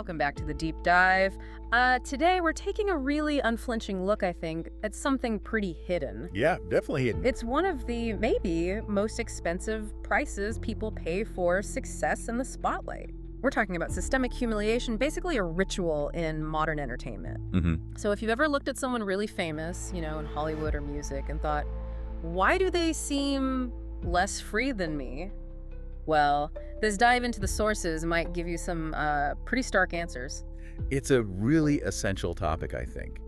welcome back to the Deep Dive. Today we're taking a really unflinching look, I think, at something pretty hidden. Yeah, definitely hidden. It's one of the, maybe, most expensive prices people pay for success in the spotlight. We're talking about systemic humiliation, basically a ritual in modern entertainment. So if you've ever looked at someone really famous, in Hollywood or music and thought, why do they seem less free than me? Well, this dive into the sources might give you some pretty stark answers. It's a really essential topic, I think,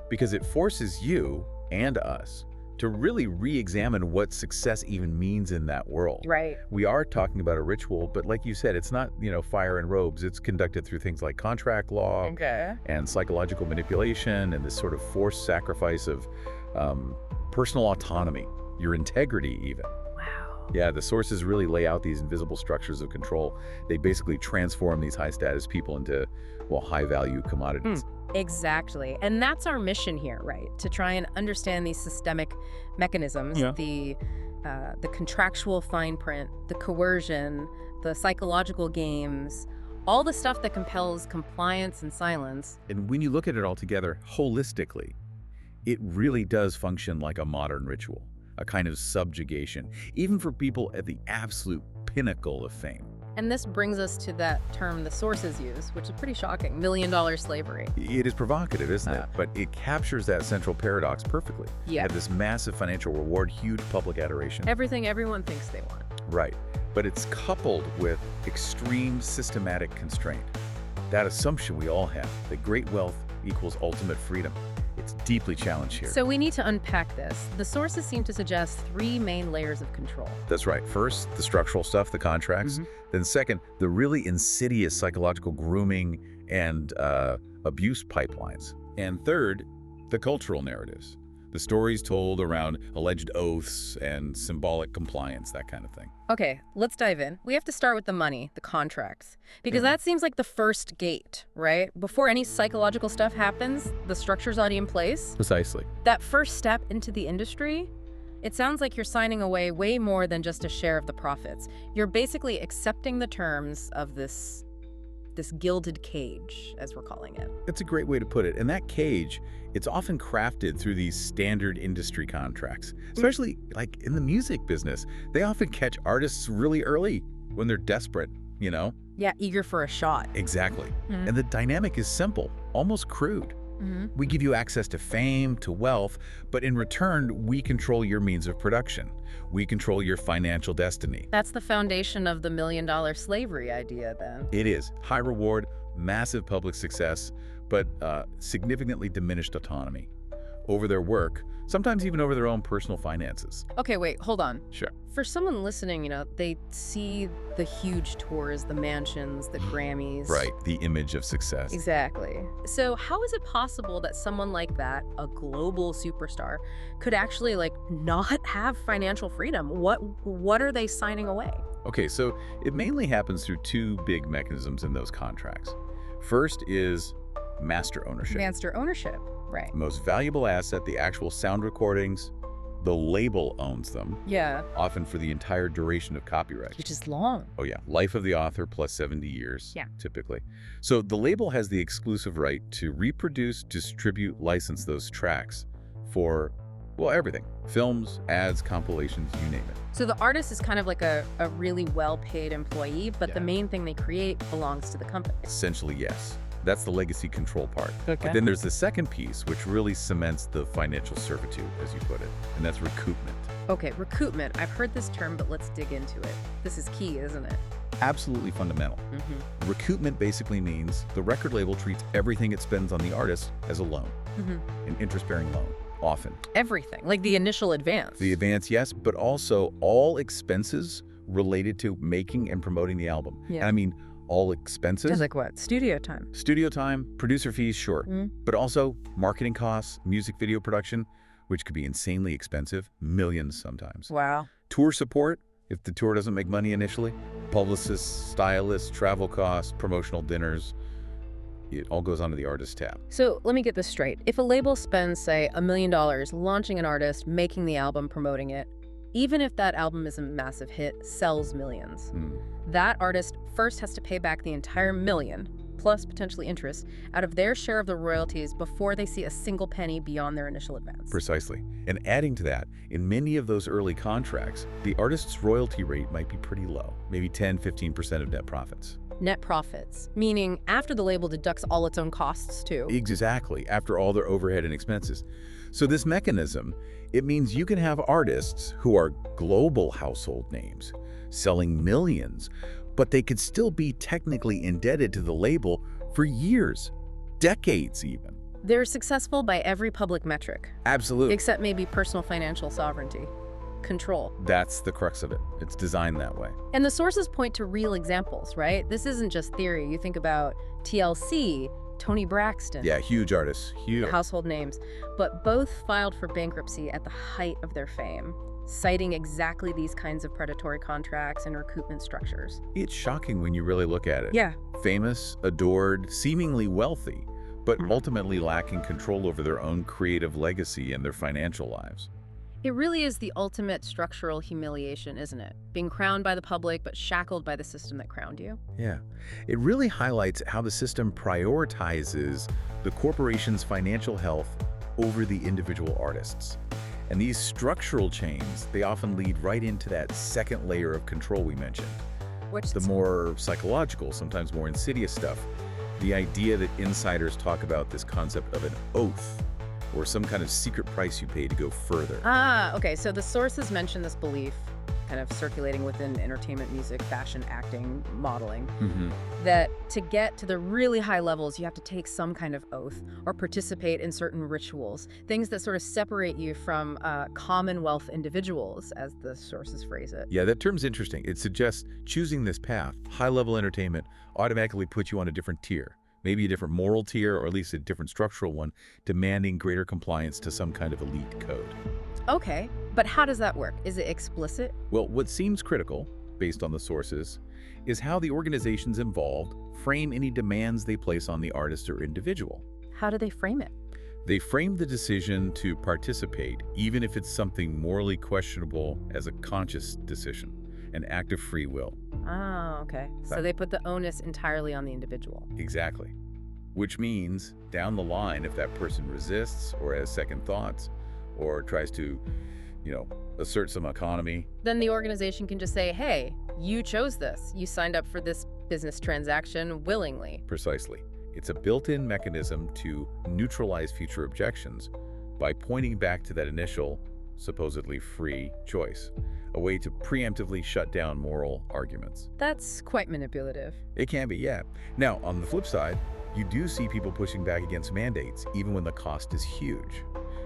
because it forces you and us to really re-examine what success even means in that world. Right. We are talking about a ritual, but like you said, it's not, fire and robes. It's conducted through things like contract law and psychological manipulation and this sort of forced sacrifice of personal autonomy, your integrity even. Wow. Yeah, the sources really lay out these invisible structures of control. They basically transform these high-status people into, high-value commodities. Exactly. And that's our mission here, right? To try and understand these systemic mechanisms, the contractual fine print, the coercion, the psychological games, all the stuff that compels compliance and silence. And when you look at it all together holistically, it really does function like a modern ritual, a kind of subjugation, even for people at the absolute pinnacle of fame. And this brings us to that term the sources use, which is pretty shocking, $1 million slavery. It is provocative, isn't it? But it captures that central paradox perfectly. Yeah. You have this massive financial reward, huge public adoration. Everything everyone thinks they want. Right. But it's coupled with extreme systematic constraint. That assumption we all have, that great wealth equals ultimate freedom. It's deeply challenged here. So we need to unpack this. The sources seem to suggest three main layers of control. That's right. First, the structural stuff, the contracts. Then second, the really insidious psychological grooming and abuse pipelines. And third, the cultural narratives. The stories told around alleged oaths and symbolic compliance, that kind of thing. Okay, let's dive in. We have to start with the money, the contracts, because that seems like the first gate, right? Before any psychological stuff happens, the structure's already in place. Precisely. That first step into the industry, it sounds like you're signing away way more than just a share of the profits. You're basically accepting the terms of this gilded cage, as we're calling it. That's a great way to put it. And that cage, it's often crafted through these standard industry contracts, especially like in the music business. They often catch artists really early when they're desperate, Yeah, eager for a shot. Exactly. And the dynamic is simple, almost crude. We give you access to fame, to wealth, but in return, we control your means of production. We control your financial destiny. That's the foundation of the $1 million slavery idea, then. It is. High reward, massive public success, but significantly diminished autonomy over their work, sometimes even over their own personal finances. Okay, wait, hold on. Sure. For someone listening, they see the huge tours, the mansions, the Grammys. Right, the image of success. Exactly. So how is it possible that someone like that, a global superstar, could actually not have financial freedom? What are they signing away? Okay, so it mainly happens through two big mechanisms in those contracts. First is master ownership. Master ownership, right. The most valuable asset, the actual sound recordings, the label owns them. Yeah. Often for the entire duration of copyright. Which is long. Oh yeah, life of the author plus 70 years, Yeah. typically. So the label has the exclusive right to reproduce, distribute, license those tracks for, everything. Films, ads, compilations, you name it. So the artist is kind of like a really well-paid employee, but the main thing they create belongs to the company. Essentially, yes. That's the legacy control part. Okay. But then there's the second piece, which really cements the financial servitude, as you put it, and that's recoupment. Okay, recoupment. I've heard this term, but let's dig into it. This is key, isn't it? Absolutely fundamental. Recoupment basically means the record label treats everything it spends on the artist as a loan, an interest-bearing loan, often. Everything, like the initial advance. The advance, yes, but also all expenses related to making and promoting the album. Yeah. And I mean, all expenses. Like what? Studio time. Studio time, producer fees, sure. But also marketing costs, music video production, which could be insanely expensive, millions sometimes. Wow. Tour support, if the tour doesn't make money initially. Publicists, stylists, travel costs, promotional dinners. It all goes onto the artist's tab. So let me get this straight. If a label spends, say, $1 million launching an artist, making the album, promoting it, even if that album is a massive hit, sells millions, that artist first has to pay back the entire $1 million plus potentially interest, out of their share of the royalties before they see a single penny beyond their initial advance. Precisely. And adding to that, in many of those early contracts, the artist's royalty rate might be pretty low, maybe 10–15% of net profits. Net profits, meaning after the label deducts all its own costs too. Exactly, after all their overhead and expenses. So this mechanism, it means you can have artists who are global household names, selling millions, but they could still be technically indebted to the label for years, decades even. They're successful by every public metric. Absolutely. Except maybe personal financial sovereignty. Control. That's the crux of it. It's designed that way. And the sources point to real examples, right? This isn't just theory. You think about TLC, Tony Braxton. Yeah, huge artists. Huge. Household names. But both filed for bankruptcy at the height of their fame, citing exactly these kinds of predatory contracts and recoupment structures. It's shocking when you really look at it. Yeah. Famous, adored, seemingly wealthy, but ultimately lacking control over their own creative legacy and their financial lives. It really is the ultimate structural humiliation, isn't it? Being crowned by the public, but shackled by the system that crowned you. Yeah. It really highlights how the system prioritizes the corporation's financial health over the individual artists. And these structural chains, they often lead right into that second layer of control we mentioned. Which the more psychological, sometimes more insidious stuff. The idea that insiders talk about this concept of an oath, or some kind of secret price you pay to go further. Okay, so the sources mention this belief, kind of circulating within entertainment, music, fashion, acting, modeling, that to get to the really high levels, you have to take some kind of oath or participate in certain rituals, things that sort of separate you from commonwealth individuals, as the sources phrase it. Yeah, that term's interesting. It suggests choosing this path, high-level entertainment, automatically puts you on a different tier. Maybe a different moral tier, or at least a different structural one, demanding greater compliance to some kind of elite code. Okay, but how does that work? Is it explicit? Well, what seems critical, based on the sources, is how the organizations involved frame any demands they place on the artist or individual. How do they frame it? They frame the decision to participate, even if it's something morally questionable, as a conscious decision, an act of free will. Oh, okay. So they put the onus entirely on the individual. Exactly. Which means, down the line, if that person resists or has second thoughts or tries to, assert some autonomy, then the organization can just say, hey, you chose this. You signed up for this business transaction willingly. Precisely. It's a built-in mechanism to neutralize future objections by pointing back to that initial, supposedly free choice, a way to preemptively shut down moral arguments. That's quite manipulative. It can be, yeah. Now, on the flip side, you do see people pushing back against mandates, even when the cost is huge.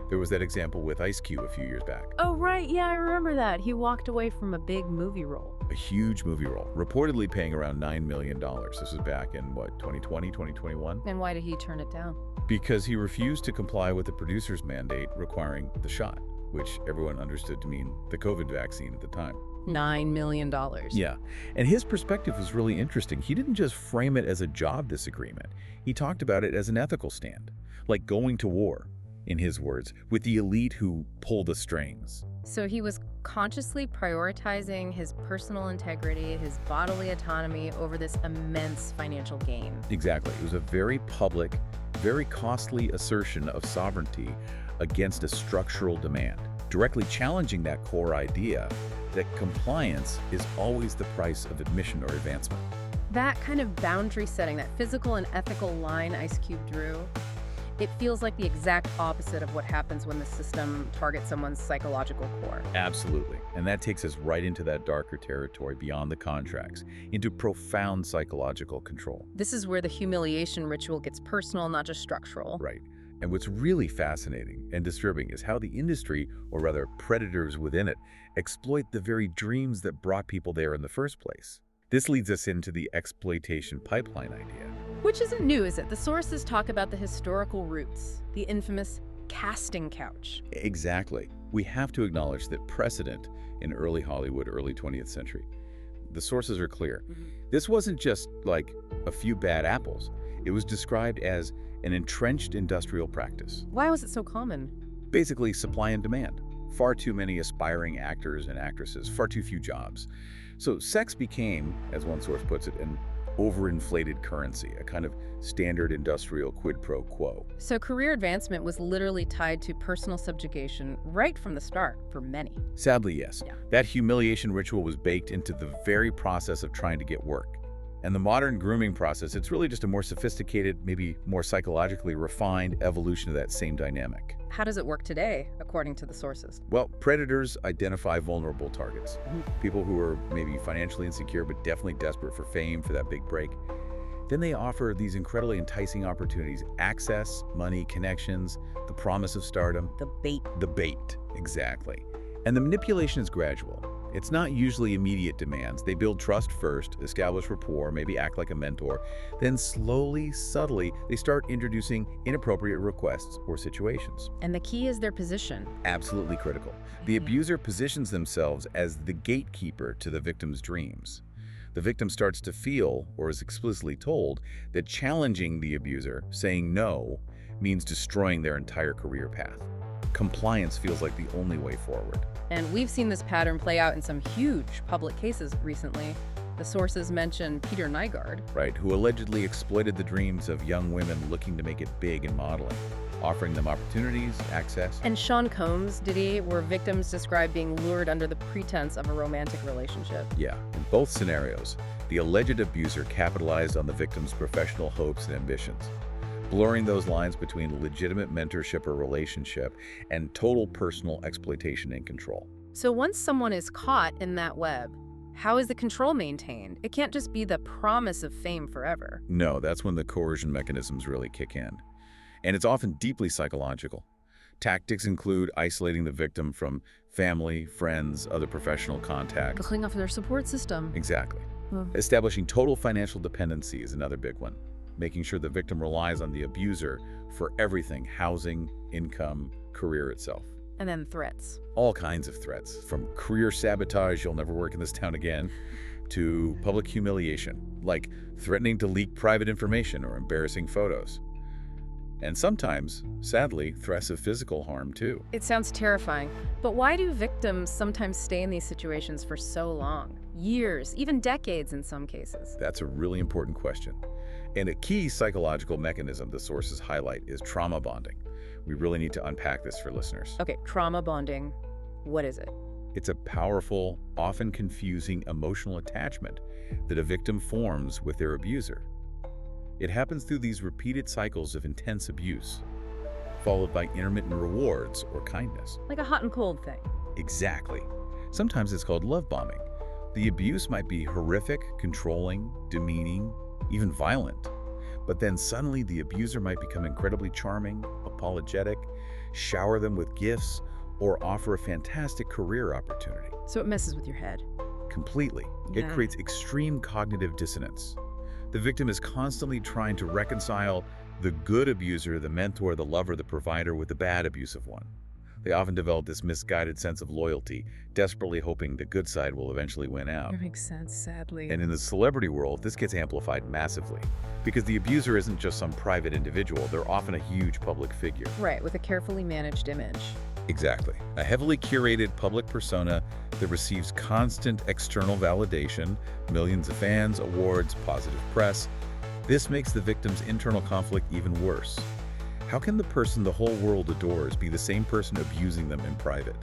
There was that example with Ice Cube a few years back. Oh, right. Yeah, I remember that. He walked away from a big movie role. A huge movie role, reportedly paying around $9 million. This was back in, 2020, 2021? And why did he turn it down? Because he refused to comply with the producer's mandate requiring the shot, which everyone understood to mean the COVID vaccine at the time. $9 million. Yeah, and his perspective was really interesting. He didn't just frame it as a job disagreement. He talked about it as an ethical stand, like going to war, in his words, with the elite who pull the strings. So he was consciously prioritizing his personal integrity, his bodily autonomy over this immense financial gain. Exactly. It was a very public, very costly assertion of sovereignty against a structural demand, directly challenging that core idea that compliance is always the price of admission or advancement. That kind of boundary setting, that physical and ethical line Ice Cube drew, it feels like the exact opposite of what happens when the system targets someone's psychological core. Absolutely. And that takes us right into that darker territory beyond the contracts, into profound psychological control. This is where the humiliation ritual gets personal, not just structural. Right. And what's really fascinating and disturbing is how the industry, or rather predators within it, exploit the very dreams that brought people there in the first place. This leads us into the exploitation pipeline idea. Which isn't new, is it? The sources talk about the historical roots, the infamous casting couch. Exactly. We have to acknowledge that precedent in early Hollywood, early 20th century. The sources are clear. This wasn't just like a few bad apples. It was described as an entrenched industrial practice. Why was it so common? Basically, supply and demand. Far too many aspiring actors and actresses, far too few jobs. So sex became, as one source puts it, an overinflated currency, a kind of standard industrial quid pro quo. So career advancement was literally tied to personal subjugation right from the start for many. Sadly, yes. Yeah. That humiliation ritual was baked into the very process of trying to get work. And the modern grooming process, it's really just a more sophisticated, maybe more psychologically refined evolution of that same dynamic. How does it work today, according to the sources? Well, predators identify vulnerable targets. People who are maybe financially insecure, but definitely desperate for fame, for that big break. Then they offer these incredibly enticing opportunities: access, money, connections, the promise of stardom. The bait. The bait, exactly. And the manipulation is gradual. It's not usually immediate demands. They build trust first, establish rapport, maybe act like a mentor. Then slowly, subtly, they start introducing inappropriate requests or situations. And the key is their position. Absolutely critical. The abuser positions themselves as the gatekeeper to the victim's dreams. The victim starts to feel, or is explicitly told, that challenging the abuser, saying no, means destroying their entire career path. Compliance feels like the only way forward. And we've seen this pattern play out in some huge public cases recently. The sources mention Peter Nygaard. Right, who allegedly exploited the dreams of young women looking to make it big in modeling, offering them opportunities, access. And Sean Combs, where victims describe being lured under the pretense of a romantic relationship. Yeah, in both scenarios, the alleged abuser capitalized on the victim's professional hopes and ambitions, blurring those lines between legitimate mentorship or relationship and total personal exploitation and control. So once someone is caught in that web, how is the control maintained? It can't just be the promise of fame forever. No, that's when the coercion mechanisms really kick in. And it's often deeply psychological. Tactics include isolating the victim from family, friends, other professional contacts. Cutting off their support system. Exactly. Establishing total financial dependency is another big one. Making sure the victim relies on the abuser for everything: housing, income, career itself. And then threats. All kinds of threats, from career sabotage, you'll never work in this town again, to public humiliation, like threatening to leak private information or embarrassing photos. And sometimes, sadly, threats of physical harm too. It sounds terrifying, but why do victims sometimes stay in these situations for so long? Years, even decades in some cases. That's a really important question. And a key psychological mechanism the sources highlight is trauma bonding. We really need to unpack this for listeners. Okay, trauma bonding, what is it? It's a powerful, often confusing emotional attachment that a victim forms with their abuser. It happens through these repeated cycles of intense abuse, followed by intermittent rewards or kindness. Like a hot and cold thing. Exactly. Sometimes it's called love bombing. The abuse might be horrific, controlling, demeaning, even violent. But then suddenly the abuser might become incredibly charming, apologetic, shower them with gifts, or offer a fantastic career opportunity. So it messes with your head. Completely. It creates extreme cognitive dissonance. The victim is constantly trying to reconcile the good abuser, the mentor, the lover, the provider, with the bad abusive one. They often develop this misguided sense of loyalty, desperately hoping the good side will eventually win out. That makes sense, sadly. And in the celebrity world, this gets amplified massively, because the abuser isn't just some private individual, they're often a huge public figure. Right, with a carefully managed image. Exactly. A heavily curated public persona that receives constant external validation, millions of fans, awards, positive press. This makes the victim's internal conflict even worse. How can the person the whole world adores be the same person abusing them in private?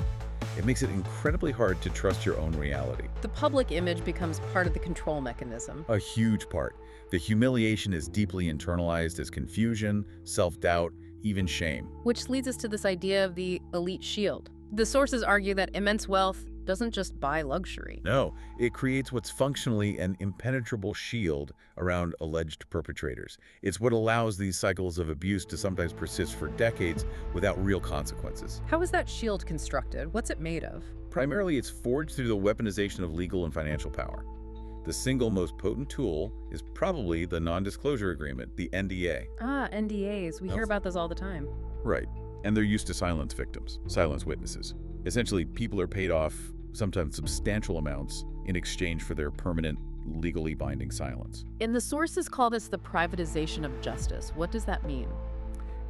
It makes it incredibly hard to trust your own reality. The public image becomes part of the control mechanism. A huge part. The humiliation is deeply internalized as confusion, self-doubt, even shame. Which leads us to this idea of the elite shield. The sources argue that immense wealth doesn't just buy luxury. No, it creates what's functionally an impenetrable shield around alleged perpetrators. It's what allows these cycles of abuse to sometimes persist for decades without real consequences. How is that shield constructed? What's it made of? Primarily, it's forged through the weaponization of legal and financial power. The single most potent tool is probably the non-disclosure agreement, the NDA. Ah, NDAs. We hear about those all the time. Right. And they're used to silence victims, silence witnesses. Essentially, people are paid off sometimes substantial amounts in exchange for their permanent, legally binding silence. And the sources call this the privatization of justice. What does that mean?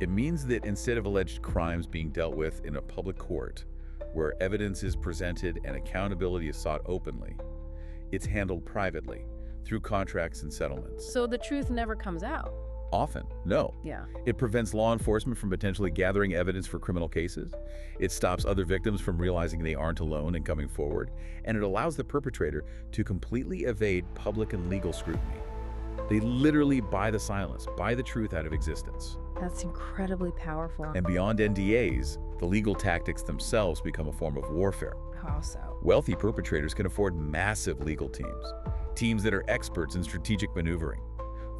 It means that instead of alleged crimes being dealt with in a public court, where evidence is presented and accountability is sought openly, it's handled privately, through contracts and settlements. So the truth never comes out. Often, no. Yeah. It prevents law enforcement from potentially gathering evidence for criminal cases. It stops other victims from realizing they aren't alone and coming forward. And it allows the perpetrator to completely evade public and legal scrutiny. They literally buy the silence, buy the truth out of existence. That's incredibly powerful. And beyond NDAs, the legal tactics themselves become a form of warfare. How so? Wealthy perpetrators can afford massive legal teams that are experts in strategic maneuvering,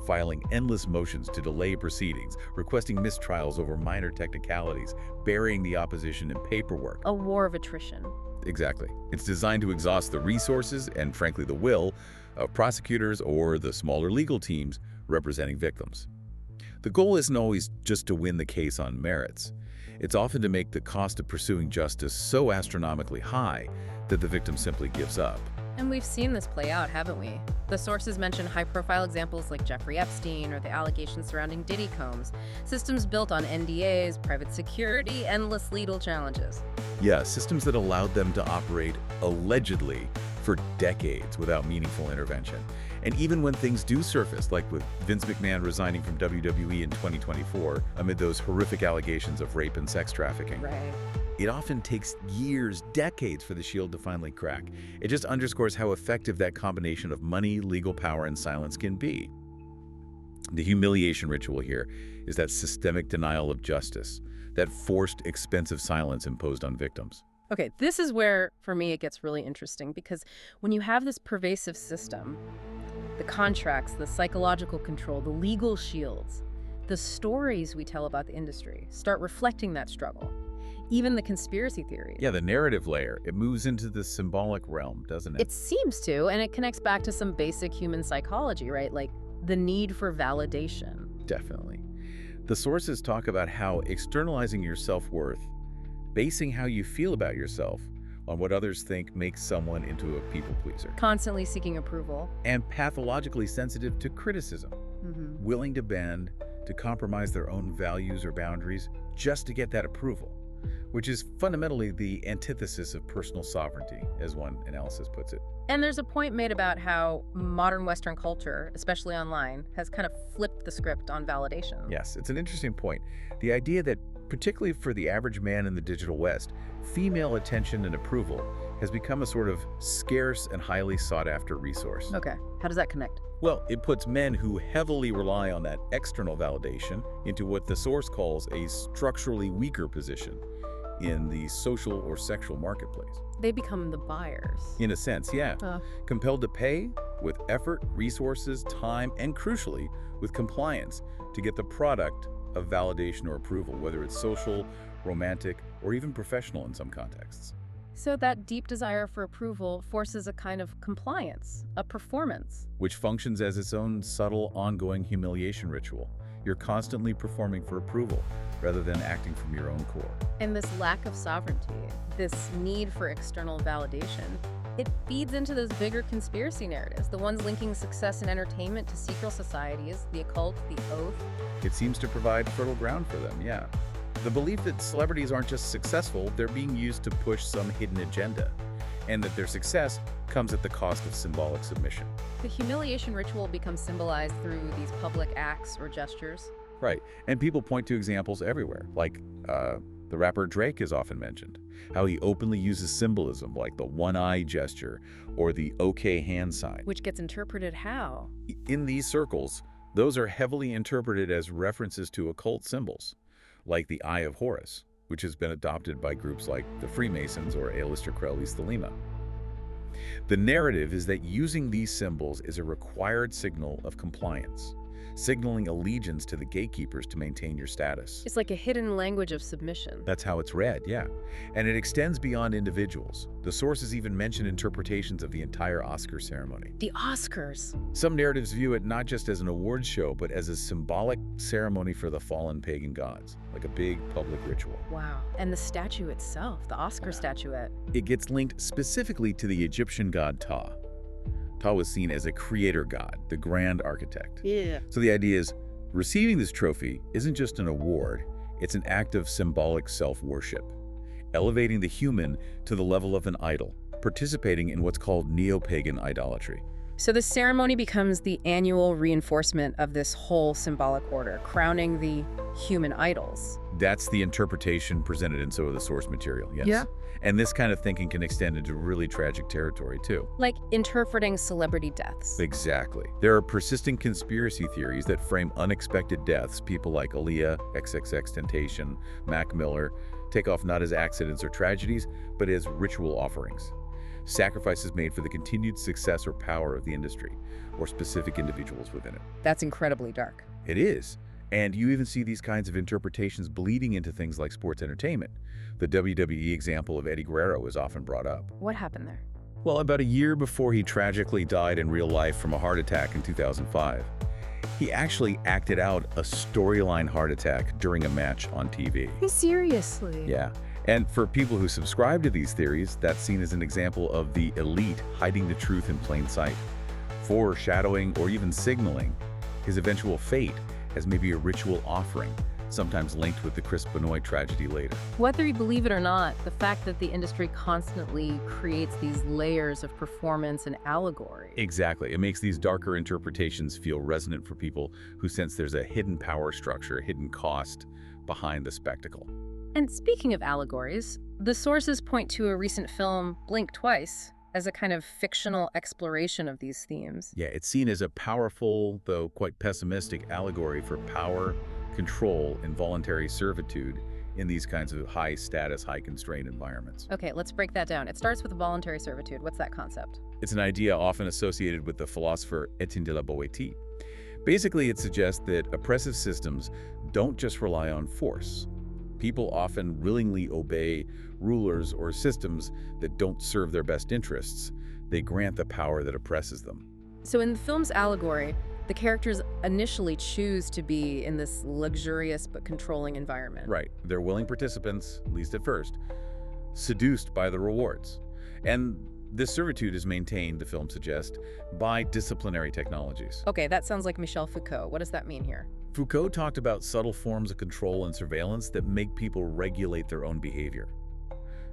filing endless motions to delay proceedings, requesting mistrials over minor technicalities, burying the opposition in paperwork. A war of attrition. Exactly. It's designed to exhaust the resources and, frankly, the will of prosecutors or the smaller legal teams representing victims. The goal isn't always just to win the case on merits. It's often to make the cost of pursuing justice so astronomically high that the victim simply gives up. And we've seen this play out, haven't we? The sources mention high-profile examples like Jeffrey Epstein or the allegations surrounding Diddy Combs, systems built on NDAs, private security, endless legal challenges. Yeah, systems that allowed them to operate, allegedly, for decades without meaningful intervention. And even when things do surface, like with Vince McMahon resigning from WWE in 2024 amid those horrific allegations of rape and sex trafficking, Right. it often takes years, decades for the shield to finally crack. It just underscores how effective that combination of money, legal power, and silence can be. The humiliation ritual here is that systemic denial of justice, that forced, expensive silence imposed on victims. Okay, this is where, for me, it gets really interesting, because when you have this pervasive system, the contracts, the psychological control, the legal shields, the stories we tell about the industry start reflecting that struggle. Even the conspiracy theories. Yeah, the narrative layer, it moves into the symbolic realm, doesn't it? It seems to, and it connects back to some basic human psychology, right? Like the need for validation. Definitely. The sources talk about how externalizing your self-worth, basing how you feel about yourself on what others think makes someone into a people pleaser. Constantly seeking approval. And pathologically sensitive to criticism, willing to bend, to compromise their own values or boundaries just to get that approval, which is fundamentally the antithesis of personal sovereignty, as one analysis puts it. And there's a point made about how modern Western culture, especially online, has kind of flipped the script on validation. Yes, it's an interesting point. The idea that, particularly for the average man in the digital West, female attention and approval has become a sort of scarce and highly sought-after resource. Okay, how does that connect? Well, it puts men who heavily rely on that external validation into what the source calls a structurally weaker position in the social or sexual marketplace. They become the buyers. In a sense, yeah. Compelled to pay with effort, resources, time, and crucially, with compliance to get the product of validation or approval, whether it's social, romantic, or even professional in some contexts. So that deep desire for approval forces a kind of compliance, a performance. Which functions as its own subtle, ongoing humiliation ritual. You're constantly performing for approval, rather than acting from your own core. And this lack of sovereignty, this need for external validation, it feeds into those bigger conspiracy narratives, the ones linking success in entertainment to secret societies, the occult, the oath. It seems to provide fertile ground for them, yeah. The belief that celebrities aren't just successful, they're being used to push some hidden agenda, and that their success comes at the cost of symbolic submission. The humiliation ritual becomes symbolized through these public acts or gestures. Right, and people point to examples everywhere, like the rapper Drake is often mentioned, how he openly uses symbolism like the one-eye gesture or the okay hand sign. Which gets interpreted how? In these circles, those are heavily interpreted as references to occult symbols, like the Eye of Horus, which has been adopted by groups like the Freemasons or Aleister Crowley's Thelema. The narrative is that using these symbols is a required signal of compliance, signaling allegiance to the gatekeepers to maintain your status. It's like a hidden language of submission. That's how it's read, yeah. And it extends beyond individuals. The sources even mention interpretations of the entire Oscar ceremony. The Oscars. Some narratives view it not just as an awards show, but as a symbolic ceremony for the fallen pagan gods, like a big public ritual. Wow. And the statue itself, the Oscar statuette. It gets linked specifically to the Egyptian god Ptah. Ptah was seen as a creator god, the grand architect. Yeah. So the idea is, receiving this trophy isn't just an award, it's an act of symbolic self-worship, elevating the human to the level of an idol, participating in what's called neo-pagan idolatry. So the ceremony becomes the annual reinforcement of this whole symbolic order, crowning the human idols. That's the interpretation presented in some of the source material, yes. Yeah. And this kind of thinking can extend into really tragic territory, too. Like interpreting celebrity deaths. Exactly. There are persisting conspiracy theories that frame unexpected deaths. People like Aaliyah, XXXTentacion, Mac Miller take off not as accidents or tragedies, but as ritual offerings. Sacrifices made for the continued success or power of the industry, or specific individuals within it. That's incredibly dark. It is. And you even see these kinds of interpretations bleeding into things like sports entertainment. The WWE example of Eddie Guerrero is often brought up. What happened there? Well, about a year before he tragically died in real life from a heart attack in 2005, he actually acted out a storyline heart attack during a match on TV. Seriously? Yeah. And for people who subscribe to these theories, that's seen as an example of the elite hiding the truth in plain sight, foreshadowing or even signaling his eventual fate as maybe a ritual offering, sometimes linked with the Chris Benoit tragedy later. Whether you believe it or not, the fact that the industry constantly creates these layers of performance and allegory. Exactly. It makes these darker interpretations feel resonant for people who sense there's a hidden power structure, a hidden cost behind the spectacle. And speaking of allegories, the sources point to a recent film, Blink Twice, as a kind of fictional exploration of these themes. Yeah, it's seen as a powerful, though quite pessimistic, allegory for power, control, and voluntary servitude in these kinds of high-status, high-constrained environments. Okay, let's break that down. It starts with voluntary servitude. What's that concept? It's an idea often associated with the philosopher Etienne de la Boétie. Basically, it suggests that oppressive systems don't just rely on force. People often willingly obey rulers or systems that don't serve their best interests. They grant the power that oppresses them. So in the film's allegory, the characters initially choose to be in this luxurious but controlling environment. Right. They're willing participants, at least at first, seduced by the rewards. And this servitude is maintained, the film suggests, by disciplinary technologies. Okay, that sounds like Michel Foucault. What does that mean here? Foucault talked about subtle forms of control and surveillance that make people regulate their own behavior.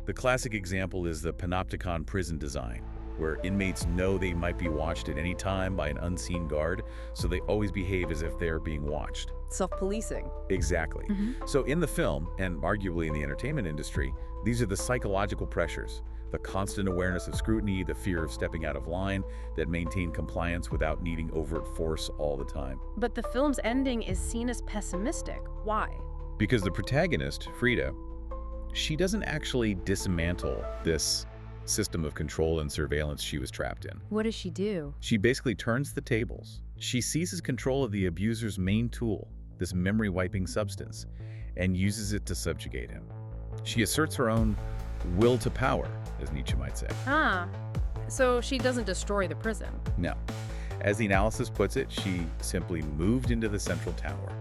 The classic example is the panopticon prison design, where inmates know they might be watched at any time by an unseen guard, so they always behave as if they're being watched. Self-policing. Exactly. So in the film, and arguably in the entertainment industry, these are the psychological pressures, the constant awareness of scrutiny, the fear of stepping out of line, that maintain compliance without needing overt force all the time. But the film's ending is seen as pessimistic. Why? Because the protagonist, Frida, she doesn't actually dismantle this system of control and surveillance she was trapped in. What does she do? She basically turns the tables. She seizes control of the abuser's main tool, this memory-wiping substance, and uses it to subjugate him. She asserts her own will to power, as Nietzsche might say. Ah, so she doesn't destroy the prison. No. As the analysis puts it, she simply moved into the central tower.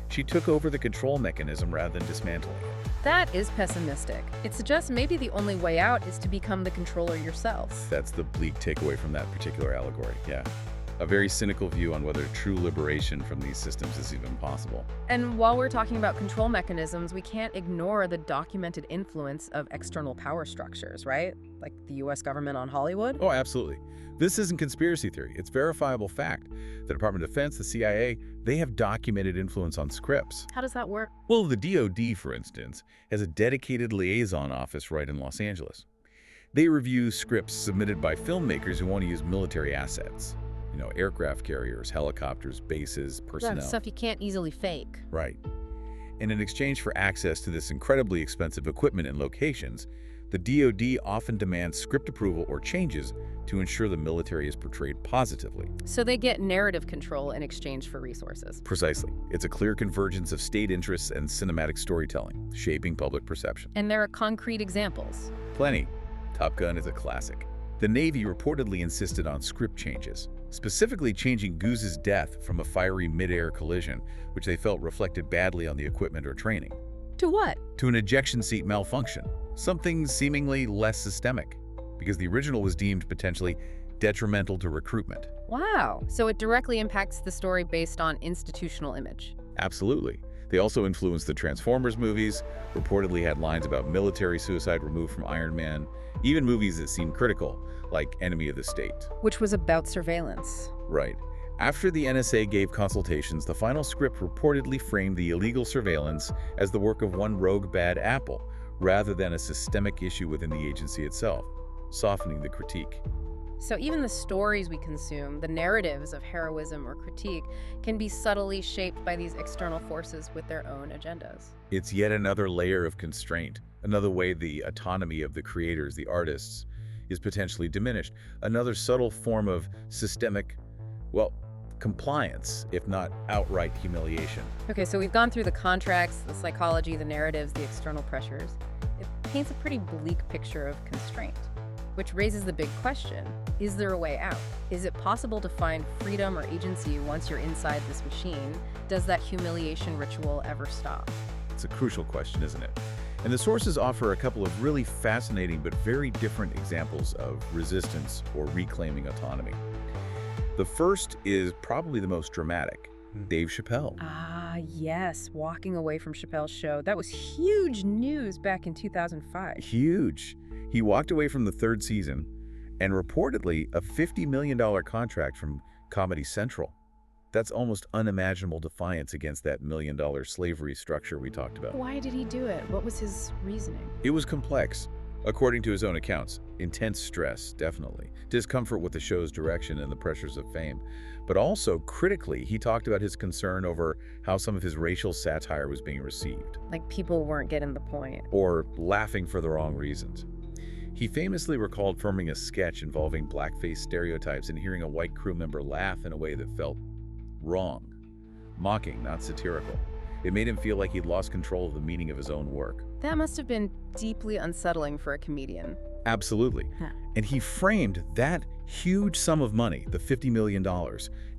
She took over the control mechanism rather than dismantling it. That is pessimistic. It suggests maybe the only way out is to become the controller yourself. That's the bleak takeaway from that particular allegory, yeah. A very cynical view on whether true liberation from these systems is even possible. And while we're talking about control mechanisms, we can't ignore the documented influence of external power structures, right? Like the US government on Hollywood? Oh, absolutely. This isn't conspiracy theory. It's verifiable fact. The Department of Defense, the CIA, they have documented influence on scripts. How does that work? Well, the DoD, for instance, has a dedicated liaison office right in Los Angeles. They review scripts submitted by filmmakers who want to use military assets. You know, aircraft carriers, helicopters, bases, personnel. That's stuff you can't easily fake. Right. And in exchange for access to this incredibly expensive equipment and locations, the DoD often demands script approval or changes to ensure the military is portrayed positively. So they get narrative control in exchange for resources. Precisely. It's a clear convergence of state interests and cinematic storytelling, shaping public perception. And there are concrete examples. Plenty. Top Gun is a classic. The Navy reportedly insisted on script changes, specifically changing Goose's death from a fiery mid-air collision, which they felt reflected badly on the equipment or training. To what? To an ejection seat malfunction, something seemingly less systemic, because the original was deemed potentially detrimental to recruitment. Wow. So it directly impacts the story based on institutional image. Absolutely. They also influenced the Transformers movies, reportedly had lines about military suicide removed from Iron Man, even movies that seemed critical, like Enemy of the State. Which was about surveillance. Right. After the NSA gave consultations, the final script reportedly framed the illegal surveillance as the work of one rogue bad apple, rather than a systemic issue within the agency itself, softening the critique. So even the stories we consume, the narratives of heroism or critique, can be subtly shaped by these external forces with their own agendas. It's yet another layer of constraint, another way the autonomy of the creators, the artists, is potentially diminished, another subtle form of systemic, well, compliance, if not outright humiliation. Okay, so we've gone through the contracts, the psychology, the narratives, the external pressures. It paints a pretty bleak picture of constraint, which raises the big question, is there a way out? Is it possible to find freedom or agency once you're inside this machine? Does that humiliation ritual ever stop? It's a crucial question, isn't it? And the sources offer a couple of really fascinating but very different examples of resistance or reclaiming autonomy. The first is probably the most dramatic, Dave Chappelle. Ah, yes, walking away from Chappelle's show. That was huge news back in 2005. Huge. He walked away from the third season and reportedly a $50 million contract from Comedy Central. That's almost unimaginable defiance against that $1 million slavery structure we talked about. Why did he do it? What was his reasoning? It was complex. According to his own accounts, intense stress, definitely, discomfort with the show's direction and the pressures of fame. But also, critically, he talked about his concern over how some of his racial satire was being received. Like people weren't getting the point. Or laughing for the wrong reasons. He famously recalled filming a sketch involving blackface stereotypes and hearing a white crew member laugh in a way that felt wrong. Mocking, not satirical. It made him feel like he'd lost control of the meaning of his own work. That must have been deeply unsettling for a comedian. Absolutely. And he framed that huge sum of money, the $50 million,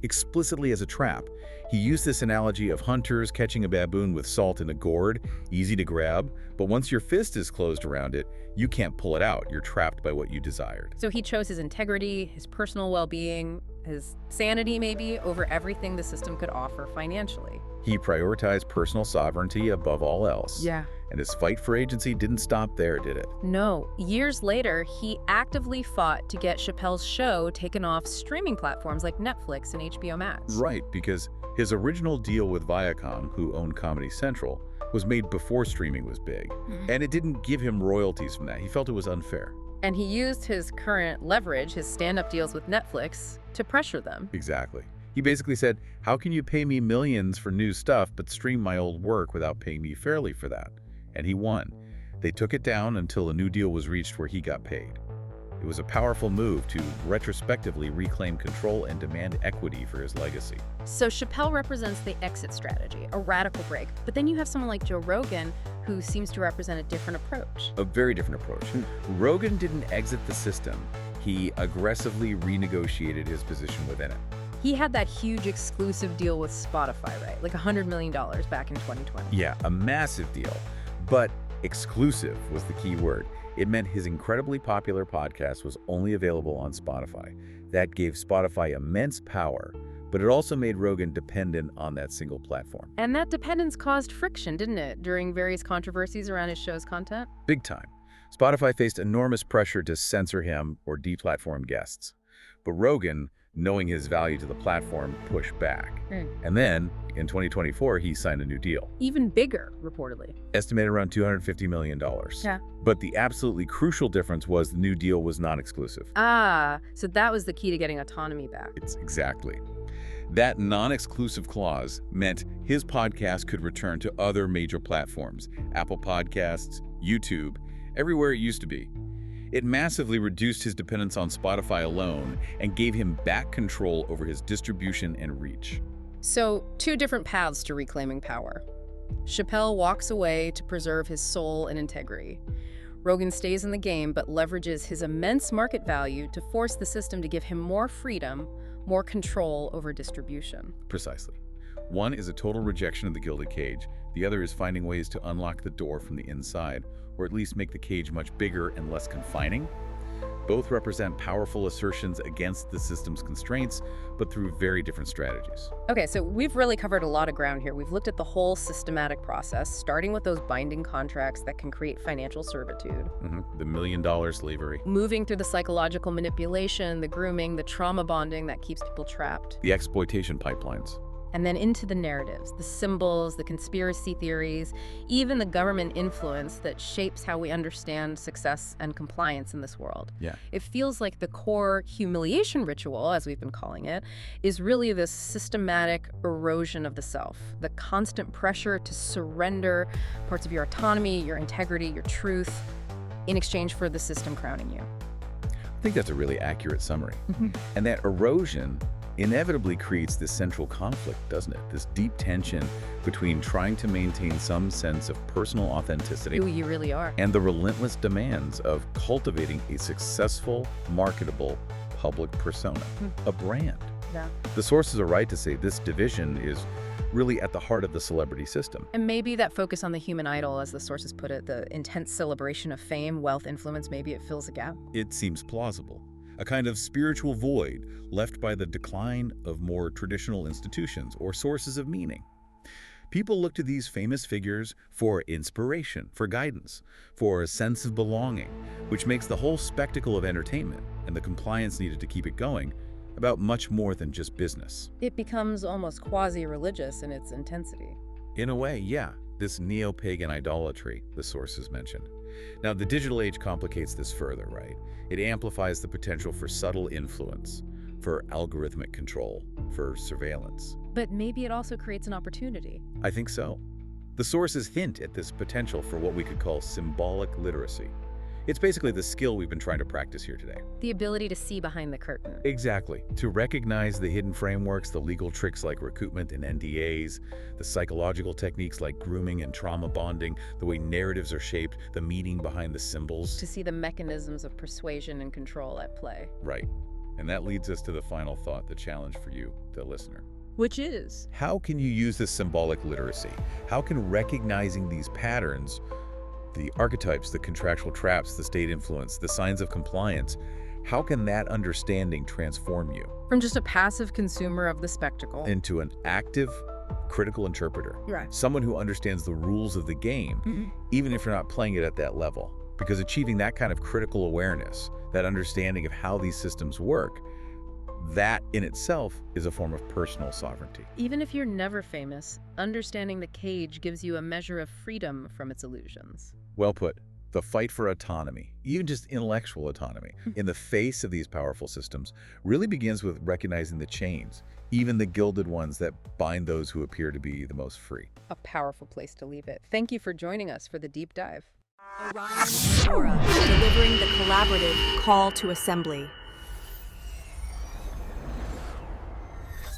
explicitly as a trap. He used this analogy of hunters catching a baboon with salt in a gourd, easy to grab, but once your fist is closed around it, you can't pull it out. You're trapped by what you desired. So he chose his integrity, his personal well-being, his sanity maybe, over everything the system could offer financially. He prioritized personal sovereignty above all else. Yeah. And his fight for agency didn't stop there, did it? No. Years later, he actively fought to get Chappelle's show taken off streaming platforms like Netflix and HBO Max. Right, because his original deal with Viacom, who owned Comedy Central, was made before streaming was big. And it didn't give him royalties from that. He felt it was unfair. And he used his current leverage, his stand-up deals with Netflix, to pressure them. Exactly. He basically said, how can you pay me millions for new stuff but stream my old work without paying me fairly for that? And he won. They took it down until a new deal was reached where he got paid. It was a powerful move to retrospectively reclaim control and demand equity for his legacy. So Chappelle represents the exit strategy, a radical break. But then you have someone like Joe Rogan, who seems to represent a different approach. A very different approach. Rogan didn't exit the system. He aggressively renegotiated his position within it. He had that huge exclusive deal with Spotify, right? Like $100 million back in 2020. Yeah, a massive deal. But exclusive was the key word. It meant his incredibly popular podcast was only available on Spotify. That gave Spotify immense power, but it also made Rogan dependent on that single platform. And that dependence caused friction, didn't it, during various controversies around his show's content? Big time. Spotify faced enormous pressure to censor him or deplatform guests. But Rogan, knowing his value to the platform, pushed back. And then, in 2024, he signed a new deal. Even bigger, reportedly. Estimated around $250 million. Yeah. But the absolutely crucial difference was the new deal was non-exclusive. Ah, so that was the key to getting autonomy back. It's exactly. That non-exclusive clause meant his podcast could return to other major platforms, Apple Podcasts, YouTube, everywhere it used to be. It massively reduced his dependence on Spotify alone and gave him back control over his distribution and reach. So, two different paths to reclaiming power. Chappelle walks away to preserve his soul and integrity. Rogan stays in the game but leverages his immense market value to force the system to give him more freedom, more control over distribution. Precisely. One is a total rejection of the Gilded Cage. The other is finding ways to unlock the door from the inside, or at least make the cage much bigger and less confining. Both represent powerful assertions against the system's constraints, but through very different strategies. Okay, so we've really covered a lot of ground here. We've looked at the whole systematic process, starting with those binding contracts that can create financial servitude. The $1 million slavery. Moving through the psychological manipulation, the grooming, the trauma bonding that keeps people trapped. The exploitation pipelines. And then into the narratives, the symbols, the conspiracy theories, even the government influence that shapes how we understand success and compliance in this world. Yeah. It feels like the core humiliation ritual, as we've been calling it, is really this systematic erosion of the self, the constant pressure to surrender parts of your autonomy, your integrity, your truth, in exchange for the system crowning you. I think that's a really accurate summary. And that erosion inevitably creates this central conflict, doesn't it? This deep tension between trying to maintain some sense of personal authenticity Who you really are. and the relentless demands of cultivating a successful, marketable public persona, a brand. Yeah. The sources are right to say this division is really at the heart of the celebrity system. And maybe that focus on the human idol, as the sources put it, the intense celebration of fame, wealth, influence, maybe it fills a gap. It seems plausible. A kind of spiritual void left by the decline of more traditional institutions or sources of meaning. People look to these famous figures for inspiration, for guidance, for a sense of belonging, which makes the whole spectacle of entertainment and the compliance needed to keep it going about much more than just business. It becomes almost quasi-religious in its intensity. In a way, yeah, this neo-pagan idolatry the sources mentioned. Now, the digital age complicates this further, right? It amplifies the potential for subtle influence, for algorithmic control, for surveillance. But maybe it also creates an opportunity. I think so. The sources hint at this potential for what we could call symbolic literacy. It's basically the skill we've been trying to practice here today. The ability to see behind the curtain. Exactly. To recognize the hidden frameworks, the legal tricks like recoupment and NDAs, the psychological techniques like grooming and trauma bonding, the way narratives are shaped, the meaning behind the symbols. To see the mechanisms of persuasion and control at play. Right. And that leads us to the final thought, the challenge for you, the listener. Which is? How can you use this symbolic literacy? How can recognizing these patterns, the archetypes, the contractual traps, the state influence, the signs of compliance, how can that understanding transform you? From just a passive consumer of the spectacle. Into an active, critical interpreter. Right. Someone who understands the rules of the game, even if you're not playing it at that level. Because achieving that kind of critical awareness, that understanding of how these systems work, that in itself is a form of personal sovereignty. Even if you're never famous, understanding the cage gives you a measure of freedom from its illusions. Well put. The fight for autonomy, even just intellectual autonomy, in the face of these powerful systems, really begins with recognizing the chains, even the gilded ones that bind those who appear to be the most free. A powerful place to leave it. Thank you for joining us for the deep dive. Orion Aura, delivering the collaborative call to assembly.